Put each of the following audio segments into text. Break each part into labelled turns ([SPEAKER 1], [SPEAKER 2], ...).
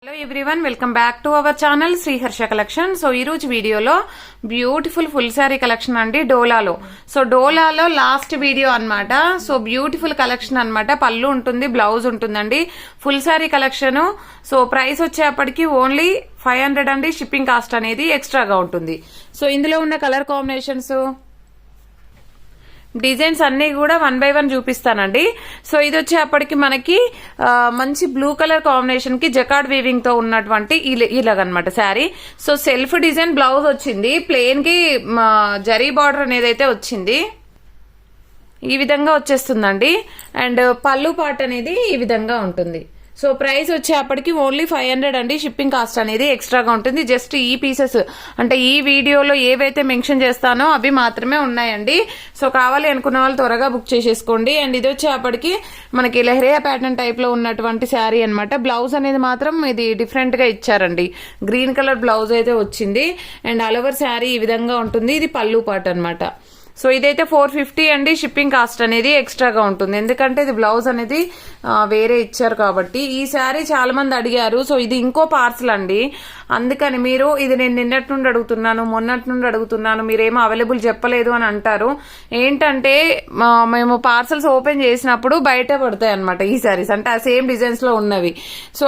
[SPEAKER 1] Hello everyone, welcome back to our channel Sriharsha collection. So ఈ రోజు వీడియోలో బ్యూటిఫుల్ ఫుల్ శారీ కలెక్షన్ అండి డోలాలో. సో డోలాలో లాస్ట్ వీడియో అన్నమాట. సో బ్యూటిఫుల్ కలెక్షన్ అన్నమాట. పళ్ళు ఉంటుంది, బ్లౌజ్ ఉంటుందండి. Full sari collection. So price వచ్చేప్పటికి ఓన్లీ 500 అండి. షిప్పింగ్ కాస్ట్ అనేది ఎక్స్ట్రాగా ఉంటుంది. సో ఇందులో ఉన్న కలర్ కాంబినేషన్స్, డిజైన్స్ అన్ని కూడా 1 by 1 చూపిస్తానండి. సో ఇది వచ్చేప్పటికి మనకి మంచి బ్లూ కలర్ కాంబినేషన్ కి జకార్డ్ వీవింగ్ తో ఉన్నటువంటి ఇలాగనమాట sari. So self design blouse వచ్చింది, ప్లెయిన్ కి జరీ బార్డర్ అనేది అయితే వచ్చింది. ఈ విధంగా వచ్చేస్తుందండి. అండ్ పళ్ళు పార్ట్ అనేది ఈ విధంగా ఉంటుంది. సో ప్రైస్ వచ్చేప్పటికి ఓన్లీ 500 అండి. షిప్పింగ్ కాస్ట్ అనేది ఎక్స్ట్రాగా ఉంటుంది. జస్ట్ ఈ పీసెస్ అంటే ఈ వీడియోలో ఏవైతే మెన్షన్ చేస్తానో అవి మాత్రమే ఉన్నాయండి. సో కావాలి అనుకున్న వాళ్ళు త్వరగా బుక్ చేసేసుకోండి. అండ్ ఇది వచ్చేప్పటికి మనకి లెహరియా ప్యాటర్న్ టైప్ లో ఉన్నటువంటి శారీ అనమాట. బ్లౌజ్ అనేది మాత్రం ఇది డిఫరెంట్ గా ఇచ్చారండి. గ్రీన్ కలర్ బ్లౌజ్ అయితే వచ్చింది. అండ్ ఆల్ ఓవర్ శారీ ఈ విధంగా ఉంటుంది. ఇది పళ్ళు పార్ట్ అనమాట. సో ఇదైతే 450 అండి. షిప్పింగ్ కాస్ట్ అనేది ఎక్స్ట్రాగా ఉంటుంది, ఎందుకంటే ఇది బ్లౌజ్ అనేది వేరే ఇచ్చారు కాబట్టి. ఈ శారీ చాలా మంది అడిగారు. సో ఇది ఇంకో పార్సల్ అండి, అందుకని మీరు ఇది నేను నిన్నటి నుండి అడుగుతున్నాను, మొన్నటి నుండి అడుగుతున్నాను, మీరేమో అవైలబుల్ చెప్పలేదు అని అంటారు. ఏంటంటే మేము పార్సల్స్ ఓపెన్ చేసినప్పుడు బయట పడతాయి అనమాట ఈ శారీస్, అంటే ఆ సేమ్ డిజైన్స్ లో ఉన్నవి. సో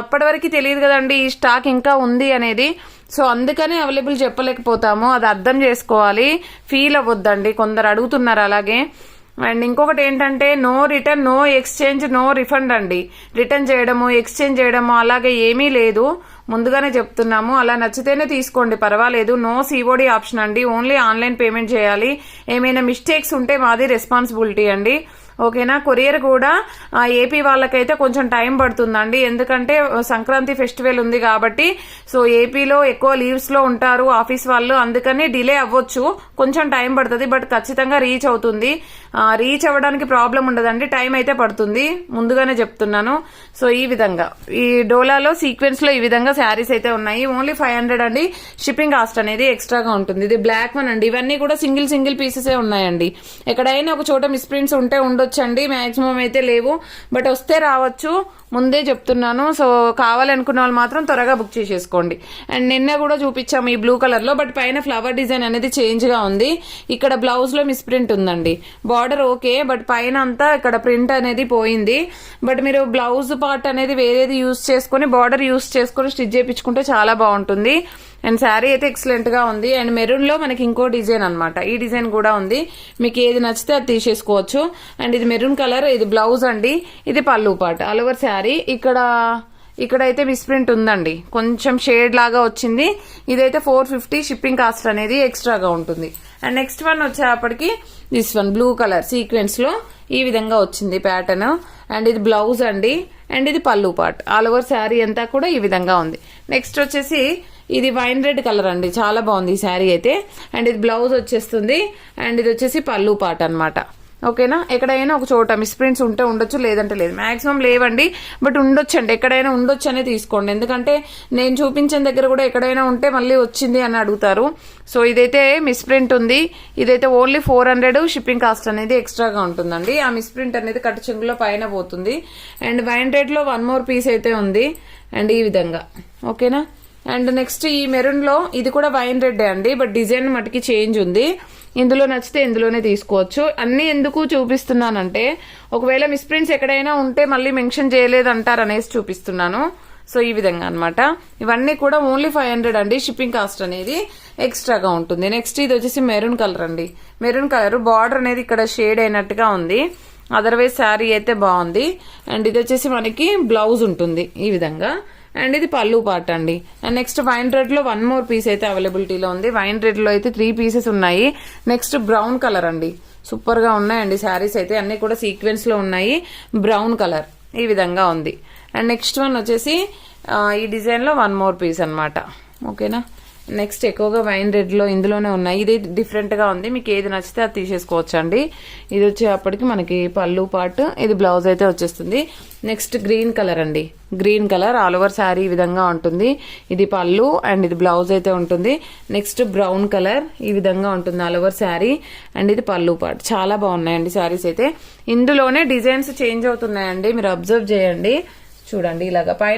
[SPEAKER 1] అప్పటి వరకు తెలియదు కదండి ఈ స్టాక్ ఇంకా ఉంది అనేది. సో అందుకని అవైలబుల్ చెప్పలేకపోతాము, అది అర్థం చేసుకోవాలి. ఫీల్ అవ్వద్దండి, కొందరు అడుగుతున్నారు అలాగే. అండ్ ఇంకొకటి ఏంటంటే no return, no exchange, no refund అండి. రిటర్న్ చేయడము, ఎక్స్చేంజ్ చేయడము అలాగే ఏమీ లేదు, ముందుగానే చెప్తున్నాము. అలా నచ్చితేనే తీసుకోండి, పర్వాలేదు. నో సిఓడి ఆప్షన్ అండి, ఓన్లీ ఆన్లైన్ పేమెంట్ చేయాలి. ఏమైనా మిస్టేక్స్ ఉంటే మాది రెస్పాన్సిబిలిటీ అండి, ఓకేనా. కొరియర్ కూడా ఏపీ వాళ్ళకైతే కొంచెం టైం పడుతుందండి, ఎందుకంటే సంక్రాంతి ఫెస్టివల్ ఉంది కాబట్టి. సో ఏపీలో ఎక్కువ లీవ్స్ లో ఉంటారు ఆఫీస్ వాళ్ళు, అందుకని డిలే అవ్వచ్చు, కొంచెం టైం పడుతుంది. బట్ ఖచ్చితంగా రీచ్ అవుతుంది. రీచ్ అవ్వడానికి ప్రాబ్లం ఉండదండి, టైం అయితే పడుతుంది, ముందుగానే చెప్తున్నాను. సో ఈ విధంగా ఈ డోలాలో సీక్వెన్స్ లో ఈ విధంగా శారీస్ అయితే ఉన్నాయి. ఓన్లీ 500 అండి. షిప్పింగ్ కాస్ట్ అనేది ఎక్స్ట్రాగా ఉంటుంది. ఇది బ్లాక్ వన్ అండి. ఇవన్నీ కూడా సింగిల్ పీసెసే ఉన్నాయండి. ఎక్కడైనా ఒక చోట మిస్ప్రింట్స్ ఉంటే ఉండొచ్చండి, మాక్సిమం అయితే లేవు, బట్ వస్తే రావచ్చు, ముందే చెప్తున్నాను. సో కావాలనుకున్న వాళ్ళు మాత్రం త్వరగా బుక్ చేసేసుకోండి. అండ్ నిన్న కూడా చూపించాము ఈ బ్లూ కలర్ లో, బట్ పైన ఫ్లవర్ డిజైన్ అనేది చేంజ్ గా ఉంది. ఇక్కడ బ్లౌజ్ లో మిస్ప్రింట్ ఉందండి. బార్డర్ ఓకే, బట్ పైన అంతా ఇక్కడ ప్రింట్ అనేది పోయింది. బట్ మీరు బ్లౌజ్ పార్ట్ అనేది వేరేది యూజ్ చేసుకుని, బార్డర్ యూజ్ చేసుకుని స్టిచ్ చేయించుకుంటే చాలా బాగుంటుంది. అండ్ శారీ అయితే ఎక్సలెంట్ గా ఉంది. అండ్ మెరూన్ లో మనకి ఇంకో డిజైన్ అనమాట, ఈ డిజైన్ కూడా ఉంది. మీకు ఏది నచ్చితే అది తీసేసుకోవచ్చు. అండ్ ఇది మెరూన్ కలర్, ఇది బ్లౌజ్ అండి, ఇది పళ్ళు పార్ట్. ఆల్ ఓవర్ శారీ ఇక్కడైతే మిస్ప్రింట్ ఉందండి, కొంచెం షేడ్ లాగా వచ్చింది. ఇదైతే 450. షిప్పింగ్ కాస్ట్ అనేది ఎక్స్ట్రాగా ఉంటుంది. అండ్ నెక్స్ట్ వన్ వచ్చేప్పటికి this one blue colour sequence లో ఈ విధంగా వచ్చింది ప్యాటర్న్. అండ్ ఇది బ్లౌజ్ అండి, అండ్ ఇది పళ్ళు పార్ట్. ఆల్ ఓవర్ శారీ అంతా కూడా ఈ విధంగా ఉంది. నెక్స్ట్ వచ్చేసి ఇది వైన్ రెడ్ కలర్ అండి, చాలా బాగుంది ఈ శారీ అయితే. అండ్ ఇది బ్లౌజ్ వచ్చేస్తుంది. అండ్ ఇది వచ్చేసి పళ్ళు పార్ట్ అనమాట, ఓకేనా. ఎక్కడైనా ఒక చోట మిస్ప్రింట్స్ ఉంటే ఉండొచ్చు, లేదంటే లేదు. మాక్సిమం లేవండి, బట్ ఉండొచ్చు అండి, ఎక్కడైనా ఉండొచ్చు అనే తీసుకోండి, ఎందుకంటే నేను చూపించిన దగ్గర కూడా ఎక్కడైనా ఉంటే మళ్ళీ వచ్చింది అని అడుగుతారు. సో ఇదైతే మిస్ప్రింట్ ఉంది. ఇదైతే ఓన్లీ 400. షిప్పింగ్ కాస్ట్ అనేది ఎక్స్ట్రాగా ఉంటుందండి. ఆ మిస్ప్రింట్ అనేది కట్టు చెంగులో పైన పోతుంది. అండ్ వైన్ రెడ్ లో 1 more పీస్ అయితే ఉంది. అండ్ ఈ విధంగా, ఓకేనా. అండ్ నెక్స్ట్ ఈ మెరూన్ లో ఇది కూడా వైన్ రెడ్ అండి, బట్ డిజైన్ మటుకి చేంజ్ ఉంది. ఇందులో నచ్చితే ఇందులోనే తీసుకోవచ్చు. అన్ని ఎందుకు చూపిస్తున్నానంటే ఒకవేళ మిస్ప్రింట్స్ ఎక్కడైనా ఉంటే మళ్ళీ మెన్షన్ చేయలేదు అంటారు అనేసి చూపిస్తున్నాను. సో ఈ విధంగా అనమాట. ఇవన్నీ కూడా ఓన్లీ 500 అండి. షిప్పింగ్ కాస్ట్ అనేది ఎక్స్ట్రాగా ఉంటుంది. నెక్స్ట్ ఇది వచ్చేసి మెరూన్ కలర్ అండి. మెరూన్ కలర్ బార్డర్ అనేది ఇక్కడ షేడ్ అయినట్టుగా ఉంది, అదర్వైజ్ శారీ అయితే బాగుంది. అండ్ ఇది వచ్చేసి మనకి బ్లౌజ్ ఉంటుంది ఈ విధంగా. అండ్ ఇది పళ్ళు పార్ట్ అండి. అండ్ నెక్స్ట్ వైన్ రెడ్ లో 1 more పీస్ అయితే అవైలబిలిటీలో ఉంది. వైన్ రెడ్ లో అయితే 3 pieces ఉన్నాయి. నెక్స్ట్ బ్రౌన్ కలర్ అండి, సూపర్ గా ఉన్నాయండి శారీస్ అయితే, అన్ని కూడా సీక్వెన్స్ లో ఉన్నాయి. బ్రౌన్ కలర్ ఈ విధంగా ఉంది. అండ్ నెక్స్ట్ వన్ వచ్చేసి ఈ డిజైన్ లో 1 more పీస్ అనమాట, ఓకేనా. నెక్స్ట్ ఎక్కువగా వైన్ రెడ్ లో ఇందులోనే ఉన్నాయి. ఇది డిఫరెంట్ గా ఉంది, మీకు ఏది నచ్చితే అది తీసేసుకోవచ్చు అండి. ఇది వచ్చేప్పటికి మనకి పళ్ళు పార్ట్, ఇది బ్లౌజ్ అయితే వచ్చేస్తుంది. నెక్స్ట్ గ్రీన్ కలర్ అండి, green colour all over sari ఈ విధంగా ఉంటుంది. ఇది పళ్ళు అండ్ ఇది బ్లౌజ్ అయితే ఉంటుంది. నెక్స్ట్ బ్రౌన్ కలర్ ఈ విధంగా ఉంటుంది ఆల్ ఓవర్ శారీ. అండ్ ఇది పళ్ళు పార్ట్. చాలా బాగున్నాయండి శారీస్ అయితే. ఇందులోనే డిజైన్స్ చేంజ్ అవుతున్నాయండి, మీరు అబ్జర్వ్ చేయండి, చూడండి ఇలాగా పైన